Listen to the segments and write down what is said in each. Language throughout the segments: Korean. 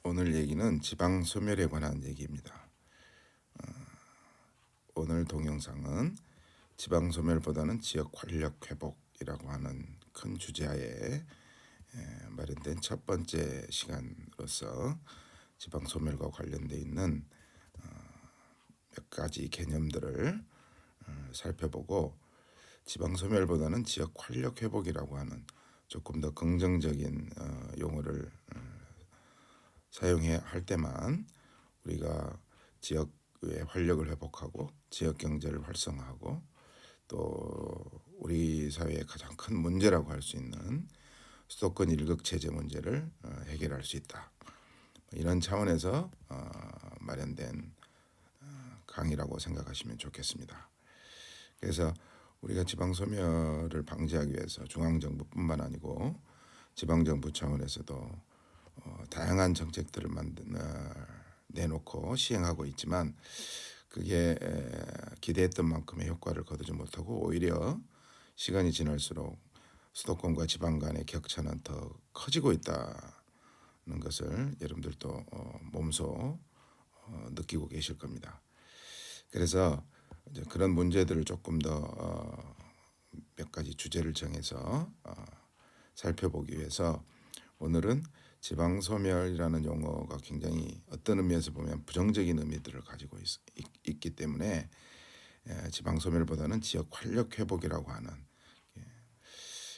오늘 얘기는 지방 소멸에 관한 얘기입니다. 오늘 동영상은 지방 소멸보다는 지역 활력 회복이라고 하는 큰 주제하에 마련된 첫 번째 시간으로서 지방 소멸과 관련돼 있는 몇 가지 개념들을 살펴보고 지방 소멸보다는 지역 활력 회복이라고 하는 조금 더 긍정적인 용어를 사용해야 할 때만 우리가 지역의 활력을 회복하고 지역 경제를 활성화하고 또 우리 사회의 가장 큰 문제라고 할 수 있는 수도권 일극 체제 문제를 해결할 수 있다. 이런 차원에서 마련된 강의라고 생각하시면 좋겠습니다. 그래서 우리가 지방 소멸을 방지하기 위해서 중앙정부뿐만 아니고 지방정부 차원에서도 다양한 정책들을 내놓고 시행하고 있지만 그게 기대했던 만큼의 효과를 거두지 못하고 오히려 시간이 지날수록 수도권과 지방 간의 격차는 더 커지고 있다는 것을 여러분들도 몸소 느끼고 계실 겁니다. 그래서 이제 그런 문제들을 조금 더 몇 가지 주제를 정해서 살펴보기 위해서 오늘은 지방소멸이라는 용어가 굉장히 어떤 의미에서 보면 부정적인 의미들을 가지고 있기 때문에 지방소멸보다는 지역 활력 회복이라고 하는,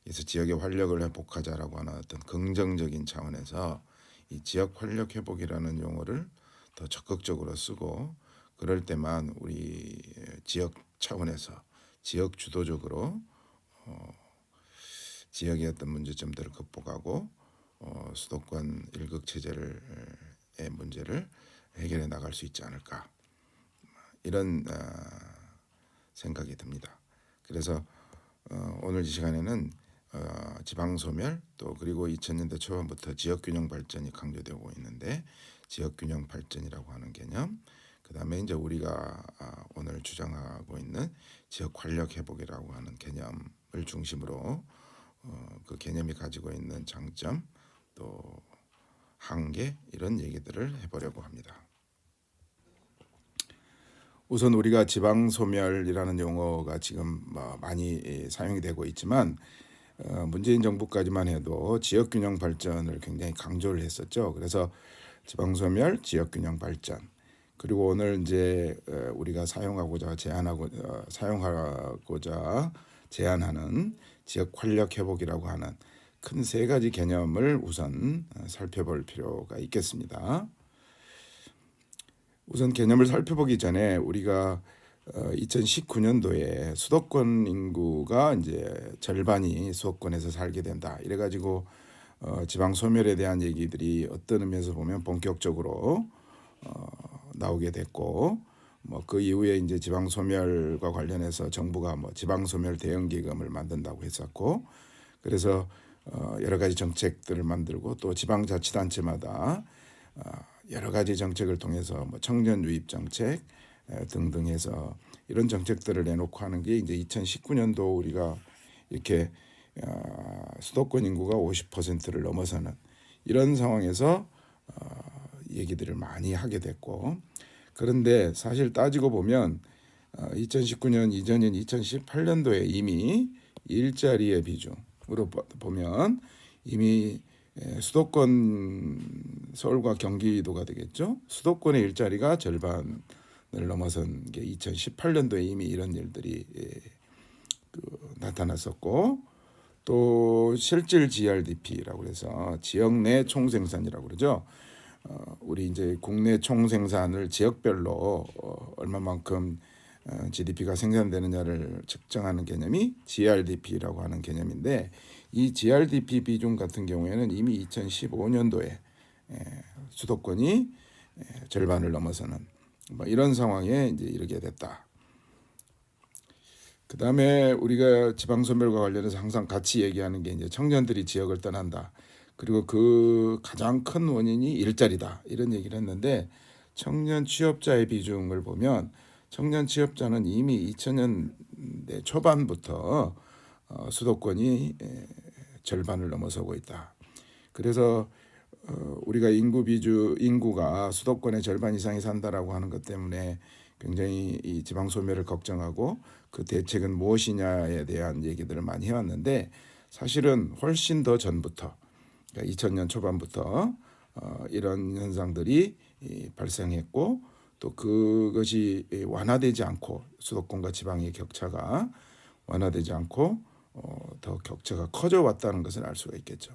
그래서 지역의 활력을 회복하자라고 하는 어떤 긍정적인 차원에서 이 지역 활력 회복이라는 용어를 더 적극적으로 쓰고 그럴 때만 우리 지역 차원에서 지역 주도적으로 지역의 어떤 문제점들을 극복하고 수도권 일극 체제의 문제를 해결해 나갈 수 있지 않을까, 이런 생각이 듭니다. 그래서 오늘 이 시간에는 지방소멸 또 그리고 2000년대 초반부터 지역균형 발전이 강조되고 있는데 지역균형 발전이라고 하는 개념, 그 다음에 이제 우리가 오늘 주장하고 있는 지역 활력 회복이라고 하는 개념을 중심으로 그 개념이 가지고 있는 장점 또 한계, 이런 얘기들을 해보려고 합니다. 우선 우리가 지방소멸이라는 용어가 지금 많이 사용이 되고 있지만 문재인 정부까지만 해도 지역균형 발전을 굉장히 강조를 했었죠. 그래서 지방소멸, 지역균형 발전, 그리고 오늘 이제 우리가 사용하고자 제안하는 지역 활력 회복이라고 하는 큰 세 가지 개념을 우선 살펴볼 필요가 있겠습니다. 우선 개념을 살펴보기 전에 우리가 2019년도에 수도권 인구가 이제 절반이 수도권에서 살게 된다, 이래가지고 지방 소멸에 대한 얘기들이 어떤 의미에서 보면 본격적으로 나오게 됐고, 그 이후에 이제 지방 소멸과 관련해서 정부가 지방 소멸 대응 기금을 만든다고 했었고, 그래서 여러 가지 정책들을 만들고 또 지방자치단체마다 여러 가지 정책을 통해서 청년 유입 정책 등등 해서 이런 정책들을 내놓고 하는 게 이제 2019년도 우리가 이렇게 수도권 인구가 50%를 넘어서는 이런 상황에서 얘기들을 많이 하게 됐고, 그런데 사실 따지고 보면 2019년 이전인 2018년도에 이미 일자리의 비중으로 보면 이미 수도권, 서울과 경기도가 되겠죠. 수도권의 일자리가 절반을 넘어선 게 2018년도에 이미 이런 일들이 나타났었고, 또 실질 GRDP라고 해서 지역 내 총생산이라고 그러죠. 우리 이제 국내 총생산을 지역별로 얼마만큼 GDP가 생산되느냐를 측정하는 개념이 GRDP라고 하는 개념인데, 이 GRDP 비중 같은 경우에는 이미 2015년도에 수도권이 절반을 넘어서는 이런 상황에 이제 이르게 됐다. 그 다음에 우리가 지방소멸과 관련해서 항상 같이 얘기하는 게 이제 청년들이 지역을 떠난다. 그리고 그 가장 큰 원인이 일자리다, 이런 얘기를 했는데, 청년 취업자의 비중을 보면 청년 취업자는 이미 2000년대 초반부터 수도권이 절반을 넘어서고 있다. 그래서 우리가 인구가 수도권의 절반 이상이 산다라고 하는 것 때문에 굉장히 이 지방 소멸을 걱정하고 그 대책은 무엇이냐에 대한 얘기들을 많이 해왔는데, 사실은 훨씬 더 전부터, 그러니까 2000년 초반부터 이런 현상들이 발생했고, 또 그것이 완화되지 않고, 수도권과 지방의 격차가 완화되지 않고 더 격차가 커져 왔다는 것을 알 수가 있겠죠.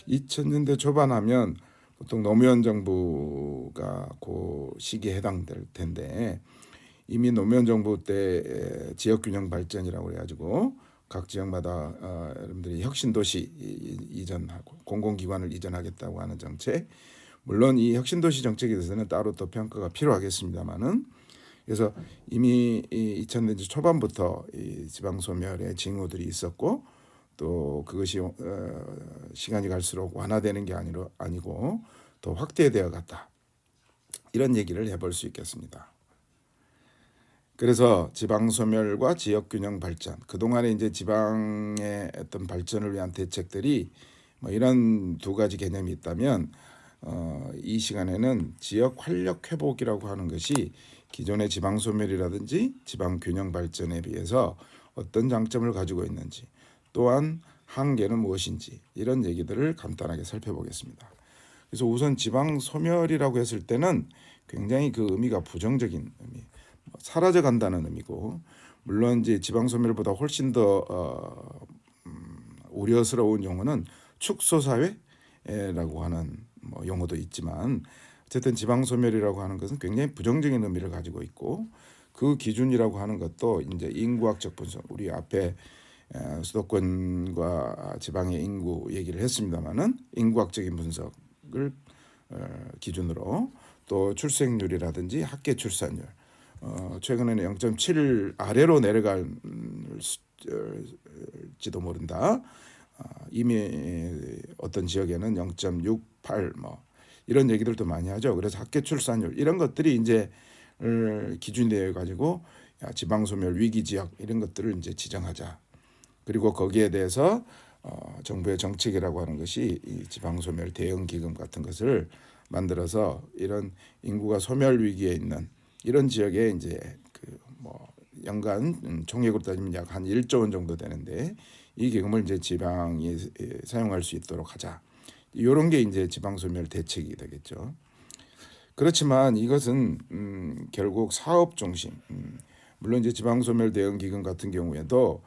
2000년대 초반 하면 보통 노무현 정부가 그 시기에 해당될 텐데, 이미 노무현 정부 때 지역균형 발전이라고 해가지고 각 지역마다 여러분들이 혁신도시 이전하고 공공기관을 이전하겠다고 하는 정책, 물론 이 혁신도시 정책에 대해서는 따로 또 평가가 필요하겠습니다만은, 그래서 이미 2000년대 초반부터 이 지방 소멸의 징후들이 있었고, 또 그것이 시간이 갈수록 완화되는 게 아니고 더 확대되어 갔다, 이런 얘기를 해볼 수 있겠습니다. 그래서 지방 소멸과 지역 균형 발전, 그동안에 이제 지방의 어떤 발전을 위한 대책들이 뭐 이런 두 가지 개념이 있다면, 이 시간에는 지역 활력 회복이라고 하는 것이 기존의 지방 소멸이라든지 지방 균형 발전에 비해서 어떤 장점을 가지고 있는지, 또한 한계는 무엇인지, 이런 얘기들을 간단하게 살펴보겠습니다. 그래서 우선 지방 소멸이라고 했을 때는 굉장히 그 의미가 부정적인 의미, 사라져 간다는 의미고, 물론 이제 지방 소멸보다 훨씬 더 우려스러운 용어는 축소 사회라고 하는 용어도 있지만, 어쨌든 지방 소멸이라고 하는 것은 굉장히 부정적인 의미를 가지고 있고, 그 기준이라고 하는 것도 이제 인구학적 분석, 우리 앞에 수도권과 지방의 인구 얘기를 했습니다만은, 인구학적인 분석을 기준으로, 또 출생률이라든지 학계 출산율, 최근에는 0.7 아래로 내려갈지도 모른다. 이미 어떤 지역에는 0.68 이런 얘기들도 많이 하죠. 그래서 학계 출산율 이런 것들이 이제 기준이 되어 가지고 지방 소멸 위기 지역 이런 것들을 이제 지정하자. 그리고 거기에 대해서 정부의 정책이라고 하는 것이 이 지방 소멸 대응 기금 같은 것을 만들어서 이런 인구가 소멸 위기에 있는 이런 지역에 이제 연간 총액으로 따지면 약 한 1조 원 정도 되는데, 이 기금을 이제 지방이 사용할 수 있도록 하자. 이런 게 이제 지방 소멸 대책이 되겠죠. 그렇지만 이것은 결국 사업 중심. 물론 이제 지방 소멸 대응 기금 같은 경우에도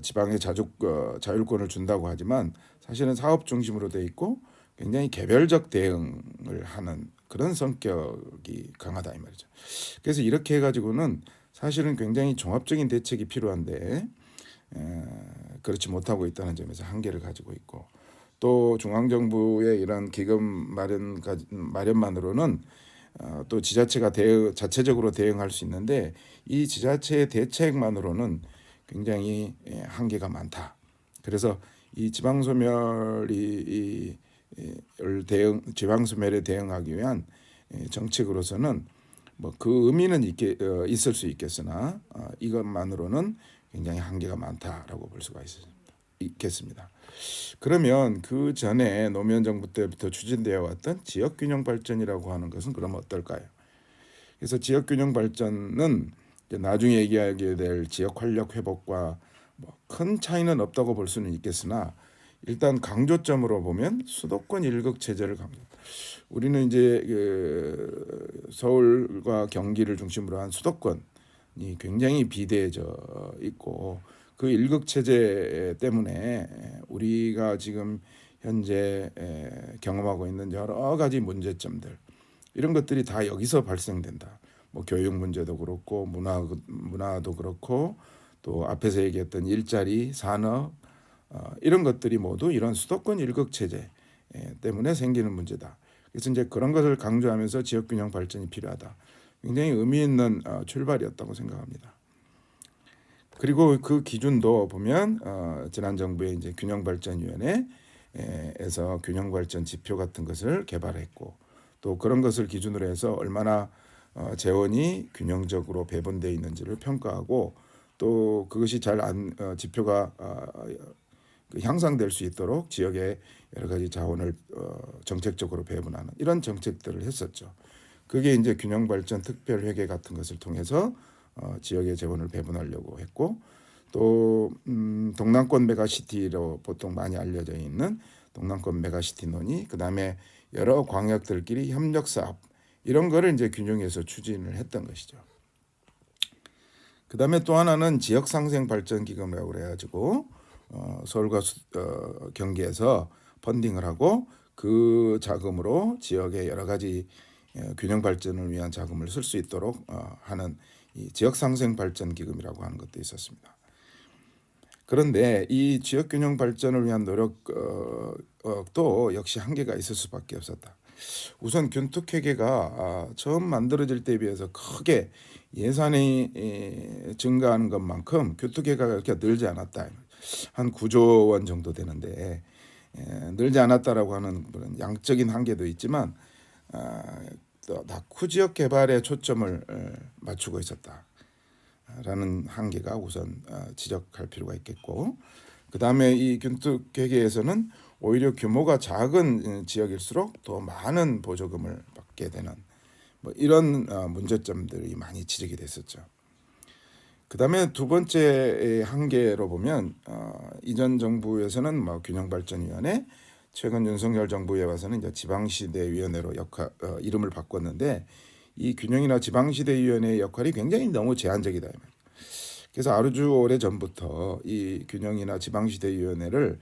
지방에 자율권을 준다고 하지만, 사실은 사업 중심으로 돼 있고 굉장히 개별적 대응을 하는 그런 성격이 강하다 이 말이죠. 그래서 이렇게 해가지고는 사실은 굉장히 종합적인 대책이 필요한데 그렇지 못하고 있다는 점에서 한계를 가지고 있고, 또 중앙정부의 이런 기금 마련만으로는 또 지자체가 자체적으로 대응할 수 있는데, 이 지자체의 대책만으로는 굉장히 한계가 많다. 그래서 이 지방소멸에 대응하기 위한 정책으로서는 그 의미는 있을 수 있겠으나 이것만으로는 굉장히 한계가 많다라고 볼 수가 있겠습니다. 그러면 그 전에 노무현 정부 때부터 추진되어 왔던 지역균형 발전이라고 하는 것은 그럼 어떨까요? 그래서 지역균형 발전은 나중에 얘기하게 될 지역 활력 회복과 큰 차이는 없다고 볼 수는 있겠으나, 일단 강조점으로 보면 수도권 일극 체제를 강조. 우리는 이제 서울과 경기를 중심으로 한 수도권이 굉장히 비대해져 있고, 그 일극 체제 때문에 우리가 지금 현재 경험하고 있는 여러 가지 문제점들, 이런 것들이 다 여기서 발생된다. 교육 문제도 그렇고 문화도 그렇고, 또 앞에서 얘기했던 일자리, 산업 이런 것들이 모두 이런 수도권 일극 체제 때문에 생기는 문제다. 그래서 이제 그런 것을 강조하면서 지역균형 발전이 필요하다. 굉장히 의미 있는 출발이었다고 생각합니다. 그리고 그 기준도 보면 지난 정부의 이제 균형발전위원회에서 균형발전 지표 같은 것을 개발했고, 또 그런 것을 기준으로 해서 얼마나 재원이 균형적으로 배분되어 있는지를 평가하고, 또 그것이 지표가 향상될 수 있도록 지역에 여러 가지 자원을 정책적으로 배분하는 이런 정책들을 했었죠. 그게 이제 균형발전 특별회계 같은 것을 통해서 지역의 재원을 배분하려고 했고, 또 동남권 메가시티로 보통 많이 알려져 있는 동남권 메가시티 논의, 그다음에 여러 광역들끼리 협력 사업 이런 거를 이제 균형해서 추진을 했던 것이죠. 그다음에 또 하나는 지역 상생 발전 기금이라고 그래가지고 서울과 경기에서 펀딩을 하고 그 자금으로 지역의 여러 가지 균형 발전을 위한 자금을 쓸 수 있도록 하는 이 지역 상생 발전 기금이라고 하는 것도 있었습니다. 그런데 이 지역 균형 발전을 위한 노력도 역시 한계가 있을 수밖에 없었다. 우선 균특회계가 처음 만들어질 때에 비해서 크게 예산이 증가하는 것만큼 균특회계가 그렇게 늘지 않았다. 한 9조 원 정도 되는데 늘지 않았다라고 하는 그런 양적인 한계도 있지만 또 낙후 지역 개발에 초점을 맞추고 있었다라는 한계가 우선 지적할 필요가 있겠고, 그 다음에 이 균특회계에서는 오히려 규모가 작은 지역일수록 더 많은 보조금을 받게 되는 뭐 이런 문제점들이 많이 지적이 됐었죠. 그 다음에 두 번째 한계로 보면 이전 정부에서는 뭐 균형발전위원회, 최근 윤석열 정부에 와서는 이제 지방시대위원회로 이름을 바꿨는데, 이 균형이나 지방시대위원회의 역할이 굉장히 너무 제한적이다. 그래서 아주 오래 전부터 이 균형이나 지방시대위원회를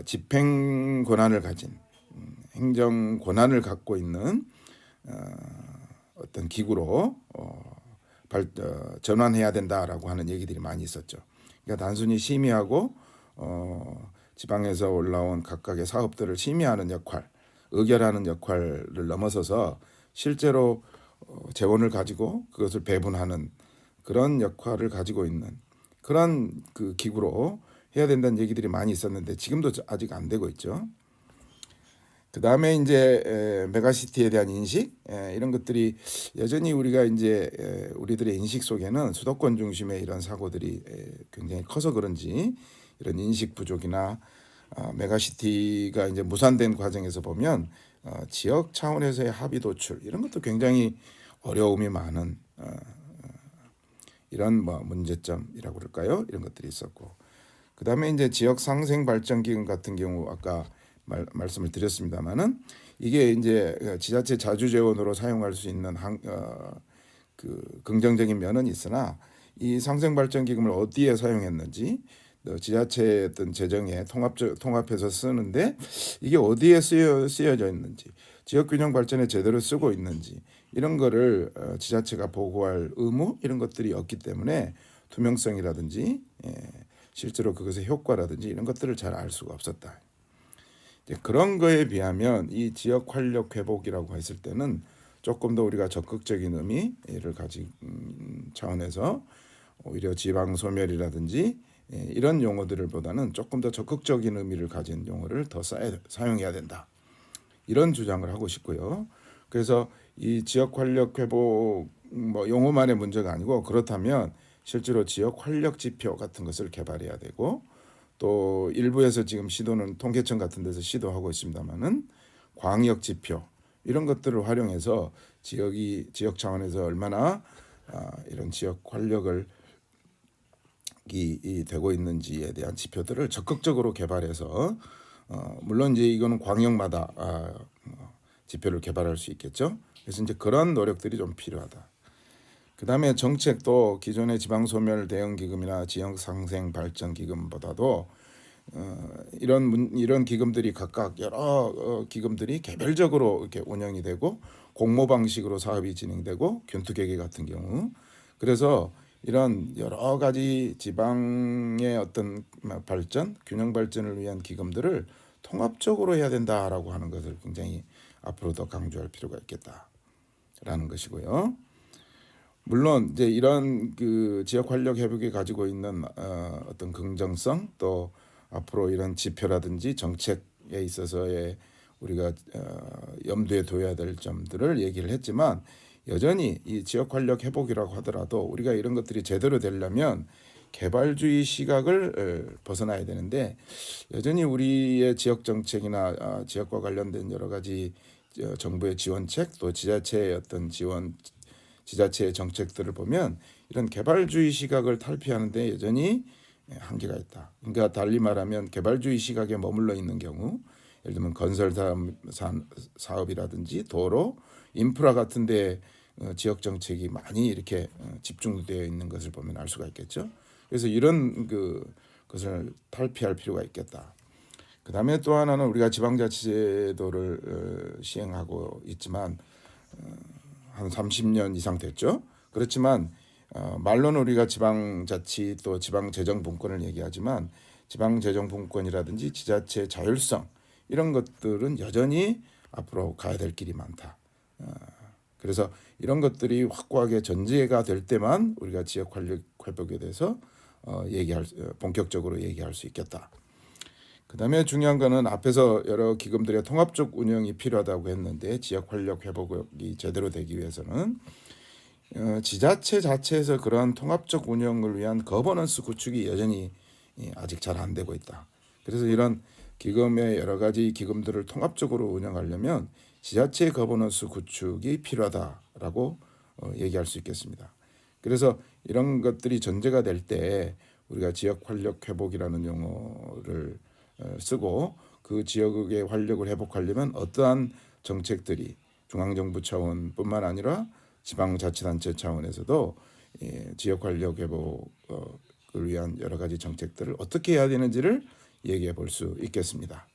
집행 권한을 가진 행정 권한을 갖고 있는 어떤 기구로 전환해야 된다라고 하는 얘기들이 많이 있었죠. 그러니까 단순히 심의하고 지방에서 올라온 각각의 사업들을 심의하는 역할, 의결하는 역할을 넘어서서 실제로 재원을 가지고 그것을 배분하는 그런 역할을 가지고 있는 그런 그 기구로 해야 된다는 얘기들이 많이 있었는데 지금도 아직 안 되고 있죠. 그 다음에 이제 메가시티에 대한 인식 이런 것들이 여전히 우리가 이제 우리들의 인식 속에는 수도권 중심의 이런 사고들이 굉장히 커서 그런지 이런 인식 부족이나 메가시티가 이제 무산된 과정에서 보면 지역 차원에서의 합의 도출 이런 것도 굉장히 어려움이 많은 이런 뭐 문제점이라고 그럴까요? 이런 것들이 있었고, 그 다음에 이제 지역 상생 발전 기금 같은 경우 아까 말씀을 드렸습니다만은 이게 이제 지자체 자주 재원으로 사용할 수 있는 그 긍정적인 면은 있으나 이 상생 발전 기금을 어디에 사용했는지 지자체의 어떤 재정에 통합해서 쓰는데 이게 어디에 쓰여져 있는지 지역 균형 발전에 제대로 쓰고 있는지 이런 거를 지자체가 보고할 의무 이런 것들이 없기 때문에 투명성이라든지 실제로 그것의 효과라든지 이런 것들을 잘 알 수가 없었다. 그런 거에 비하면 이 지역 활력 회복이라고 했을 때는 조금 더 우리가 적극적인 의미를 가진 차원에서 오히려 지방 소멸이라든지 이런 용어들을 보다는 조금 더 적극적인 의미를 가진 용어를 더 사용해야 된다. 이런 주장을 하고 싶고요. 그래서 이 지역 활력 회복 뭐 용어만의 문제가 아니고 그렇다면 실제로 지역 활력 지표 같은 것을 개발해야 되고, 또 일부에서 지금 시도는 통계청 같은 데서 시도하고 있습니다만은 광역 지표 이런 것들을 활용해서 지역 차원에서 얼마나 이런 지역 활력을 이 되고 있는지에 대한 지표들을 적극적으로 개발해서 물론 이제 이거는 광역마다 지표를 개발할 수 있겠죠. 그래서 이제 그런 노력들이 좀 필요하다. 그 다음에 정책도 기존의 지방소멸 대응기금이나 지역상생발전기금보다도 이런 기금들이 각각 여러 기금들이 개별적으로 이렇게 운영이 되고 공모 방식으로 사업이 진행되고 균투계획 같은 경우, 그래서 이런 여러 가지 지방의 어떤 발전, 균형 발전을 위한 기금들을 통합적으로 해야 된다라고 하는 것을 굉장히 앞으로 더 강조할 필요가 있겠다라는 것이고요. 물론 이제 이런 그 지역 활력 회복이 가지고 있는 어떤 긍정성, 또 앞으로 이런 지표라든지 정책에 있어서의 우리가 염두에 둬야 될 점들을 얘기를 했지만, 여전히 이 지역 활력 회복이라고 하더라도 우리가 이런 것들이 제대로 되려면 개발주의 시각을 벗어나야 되는데 여전히 우리의 지역 정책이나 지역과 관련된 여러 가지 정부의 지원책 또 지자체의 어떤 지자체의 정책들을 보면 이런 개발주의 시각을 탈피하는데 여전히 한계가 있다. 그러니까 달리 말하면 개발주의 시각에 머물러 있는 경우 예를 들면 건설 사업이라든지 도로, 인프라 같은데 지역 정책이 많이 이렇게 집중되어 있는 것을 보면 알 수가 있겠죠. 그래서 이런 것을 탈피할 필요가 있겠다. 그 다음에 또 하나는 우리가 지방자치제도를 시행하고 있지만 한 30년 이상 됐죠. 그렇지만 말로는 우리가 지방자치 또 지방재정분권을 얘기하지만 지방재정분권이라든지 지자체 자율성 이런 것들은 여전히 앞으로 가야 될 길이 많다. 그래서 이런 것들이 확고하게 전제가 될 때만 우리가 지역 활력 회복에 대해서 본격적으로 얘기할 수 있겠다. 그다음에 중요한 거는 앞에서 여러 기금들의 통합적 운영이 필요하다고 했는데 지역 활력 회복이 제대로 되기 위해서는 지자체 자체에서 그러한 통합적 운영을 위한 거버넌스 구축이 여전히 아직 잘 안 되고 있다. 그래서 이런 기금의 여러 가지 기금들을 통합적으로 운영하려면 지자체 거버넌스 구축이 필요하다라고 얘기할 수 있겠습니다. 그래서 이런 것들이 전제가 될 때 우리가 지역 활력 회복이라는 용어를 쓰고 그 지역의 활력을 회복하려면 어떠한 정책들이 중앙정부 차원뿐만 아니라 지방자치단체 차원에서도 지역 활력 회복을 위한 여러 가지 정책들을 어떻게 해야 되는지를 얘기해 볼 수 있겠습니다.